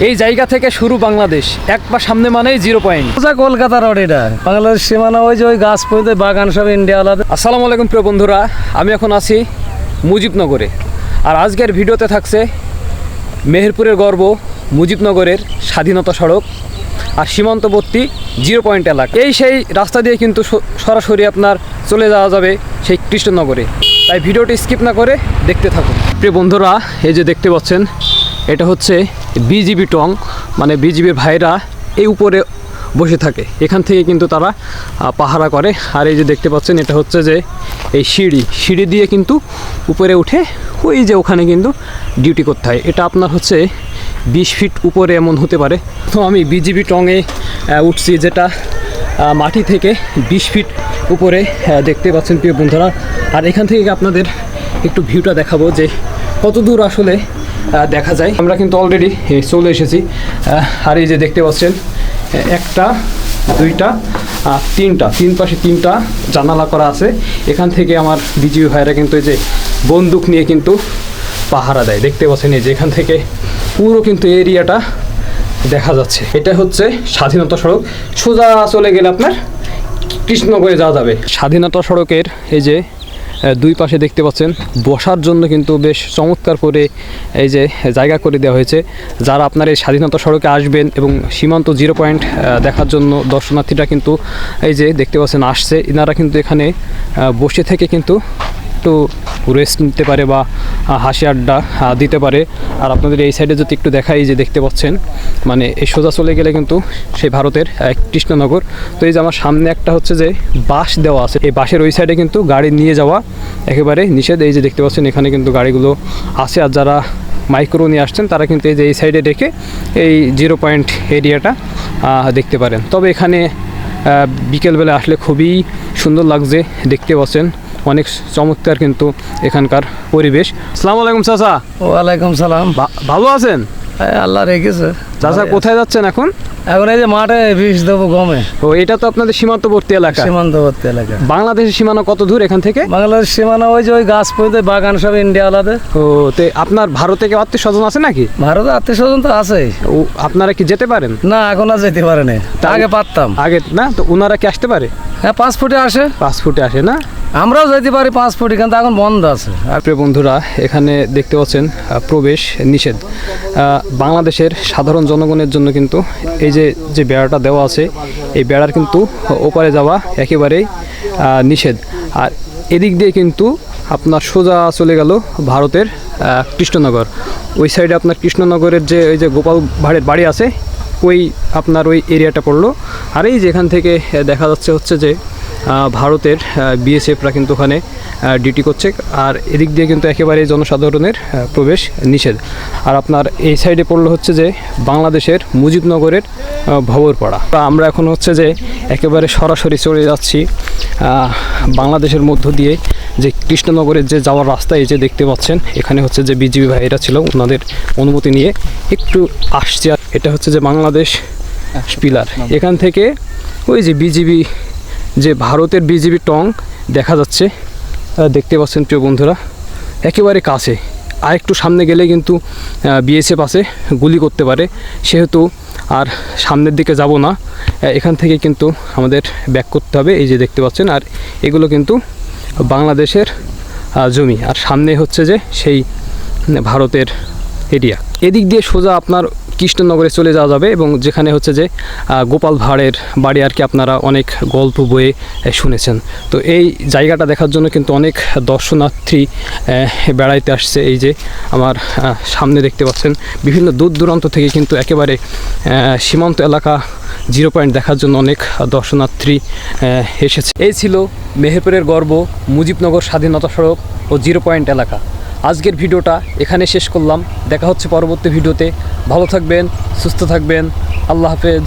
এই জায়গা থেকে শুরু বাংলাদেশ, এক পা সামনে মানেই 0 পয়েন্ট। কলকাতা রোড, এটা বাংলাদেশ সীমানা, ওই যে ওই গাছ পর্যন্ত বাগান সব ইন্ডিয়া আলাদা। আসসালামু আলাইকুম প্রিয় বন্ধুরা, আমি এখন আছি মুজিবনগরে। আর আজকের ভিডিওতে থাকছে মেহেরপুরের গর্ব মুজিবনগরের স্বাধীনতা সড়ক আর সীমান্তবর্তী 0 পয়েন্ট এলাকা। সেই রাস্তা দিয়ে কিন্তু সরাসরি আপনার চলে যাওয়া যাবে সেই কৃষ্ণনগরে। তাই ভিডিওটি স্কিপ না করে দেখতে থাকুন। প্রিয় বন্ধুরা, এই যে দেখতে পাচ্ছেন, এটা হচ্ছে বিজিবি টং, মানে বিজিবির ভাইরা এই উপরে বসে থাকে। এখান থেকে কিন্তু তারা পাহারা করে। আর এই যে দেখতে পাচ্ছেন, এটা হচ্ছে যে এই সিঁড়ি দিয়ে কিন্তু উপরে উঠে ওই যে ওখানে কিন্তু ডিউটি করতে হয়। এটা আপনার হচ্ছে 20 ফিট উপরে এমন হতে পারে। তো আমি বিজিবি টঙে উঠছি, যেটা মাটি থেকে 20 ফিট উপরে দেখতে পাচ্ছেন প্রিয় বন্ধুরা। আর এখান থেকে আপনাদের একটু ভিউটা দেখাবো যে কত দূর আসলে দেখা যায়। আমরা কিন্তু অলরেডি চলে এসেছি। আর এই যে দেখতে পাচ্ছেন, একটা, দুইটা, তিন পাশে তিনটা জানালা করা আছে। এখান থেকে আমার বিজিবি ভাইরা কিন্তু এই যে বন্দুক নিয়ে কিন্তু পাহারা দেয়। দেখতে পাচ্ছেন এই যে এখান থেকে পুরো কিন্তু এরিয়াটা দেখা যাচ্ছে। এটা হচ্ছে স্বাধীনতা সড়ক। সোজা চলে গেলে আপনার কৃষ্ণনগরে যাওয়া যাবে। স্বাধীনতা সড়কের এই যে দুই পাশে দেখতে পাচ্ছেন বসার জন্য কিন্তু বেশ চমৎকার করে এই যে জায়গা করে দেওয়া হয়েছে। যারা আপনার এই স্বাধীনতা সড়কে আসবেন এবং সীমান্ত 0 পয়েন্ট দেখার জন্য দর্শনার্থীরা কিন্তু এই যে দেখতে পাচ্ছেন আসছে, এনারা কিন্তু এখানে বসে থেকে কিন্তু একটু রেস্ট নিতে পারে বা হাসি আড্ডা দিতে পারে। আর আপনাদের এই সাইডে যদি একটু দেখাই, যে দেখতে পাচ্ছেন, মানে এই সোজা চলে গেলে কিন্তু সেই ভারতের কৃষ্ণনগর। তো এই যে আমার সামনে একটা হচ্ছে যে বাস দেওয়া আছে, এই বাসের ওই সাইডে কিন্তু গাড়ি নিয়ে যাওয়া একেবারে নিষেধ। এই যে দেখতে পাচ্ছেন এখানে কিন্তু গাড়িগুলো আছে। আর যারা মাইক্রো নিয়ে আসছেন তারা কিন্তু এই যে এই সাইডে রেখে এই 0 পয়েন্ট এরিয়াটা দেখতে পারেন। তবে এখানে বিকেলবেলা আসলে খুবই সুন্দর লাগছে। দেখতে পাচ্ছেন অনেক চমৎকার কিন্তু এখানকার পরিবেশ। আসসালামু আলাইকুম চাচা। ওয়ালাইকুম সালাম। ভালো আছেন? আল্লাহ রেখেছে। চাচা কোথায় যাচ্ছেন এখন? এখন এই যে মাঠে বিষ দেবো গমে। ও, এটা তো আপনাদের সীমান্তবর্তী এলাকা। সীমান্তবর্তী এলাকা। বাংলাদেশের সীমানা কত দূর এখান থেকে? বাংলাদেশ সীমানা ওই যে ওই গাছ পর্যন্ত বাগান সব ইন্ডিয়া আলাদা। ও, তো আপনার ভারতে কেউ আত্মীয় স্বজন আছে নাকি? ভারতে আত্মীয় স্বজন তো আছে। ও, আপনারা কি যেতে পারেন? না, এখন আর যেতে পারে না, আগে পারতাম। আগে না, তো ওনারা কি আসতে পারে? হ্যাঁ, 5 ফুটে আসে। 5 ফুটে আসে না? আমরাও যেতে পারি 5 ফুটে, কিন্তু এখন বন্ধ আছে। আর প্রিয় বন্ধুরা, এখানে দেখতে পাচ্ছেন প্রবেশ নিষেধ। বাংলাদেশের সাধারণ জনগণের জন্য কিন্তু এই যে বেড়াটা দেওয়া আছে, এই বেড়ার কিন্তু ওপারে যাওয়া একেবারেই নিষেধ। আর এদিক দিয়ে কিন্তু আপনার সোজা চলে গেল ভারতের কৃষ্ণনগর। ওই সাইডে আপনার কৃষ্ণনগরের যে ওই যে গোপাল ভাঁড়ের বাড়ি আছে, ওই আপনার ওই এরিয়াটা পড়লো। আর এই যেখান থেকে দেখা যাচ্ছে হচ্ছে যে ভারতের বিএসএফরা কিন্তু ওখানে ডিউটি করছে। আর এদিক দিয়ে কিন্তু একেবারে জনসাধারণের প্রবেশ নিষেধ। আর আপনার এই সাইডে পড়লো হচ্ছে যে বাংলাদেশের মুজিবনগরের ভবরপাড়া। আমরা এখন হচ্ছে যে একেবারে সরাসরি চলে যাচ্ছি বাংলাদেশের মধ্য দিয়ে যে কৃষ্ণনগরের যে যাওয়ার রাস্তা। এই যে দেখতে পাচ্ছেন, এখানে হচ্ছে যে বিজিবি ভাইরা ছিল, ওনাদের অনুমতি নিয়ে একটু আসছে। এটা হচ্ছে যে বাংলাদেশ পিলার। এখান থেকে ওই যে বিজিবি, যে ভারতের বিজিবি টং দেখা যাচ্ছে, দেখতে পাচ্ছেন প্রিয় বন্ধুরা, একেবারে কাছে। আর একটু সামনে গেলে কিন্তু বিএসএফ আছে, গুলি করতে পারে। সেহেতু আর সামনের দিকে যাব না, এখান থেকে কিন্তু আমাদের ব্যাক করতে হবে। এই যে দেখতে পাচ্ছেন, আর এগুলো কিন্তু বাংলাদেশের জমি। আর সামনে হচ্ছে যে সেই ভারতের এরিয়া। এদিক দিয়ে সোজা আপনার কৃষ্ণনগরে চলে যাওয়া যাবে। এবং যেখানে হচ্ছে যে গোপাল ভাঁড়ের বাড়ি আর কি, আপনারা অনেক গল্প বইয়ে শুনেছেন। তো এই জায়গাটা দেখার জন্য কিন্তু অনেক দর্শনার্থী বেড়াইতে আসছে। এই যে আমার সামনে দেখতে পাচ্ছেন, বিভিন্ন দূর দূরান্ত থেকে কিন্তু একেবারে সীমান্ত এলাকা 0 পয়েন্ট দেখার জন্য অনেক দর্শনার্থী এসেছে। এই ছিল মেহেরপুরের গর্ব মুজিবনগর স্বাধীনতা সড়ক ও 0 পয়েন্ট এলাকা। আজকের ভিডিওটা এখানে শেষ করলাম। দেখা হচ্ছে পরবর্তী ভিডিওতে। ভালো থাকবেন, সুস্থ থাকবেন। আল্লাহ হাফেজ।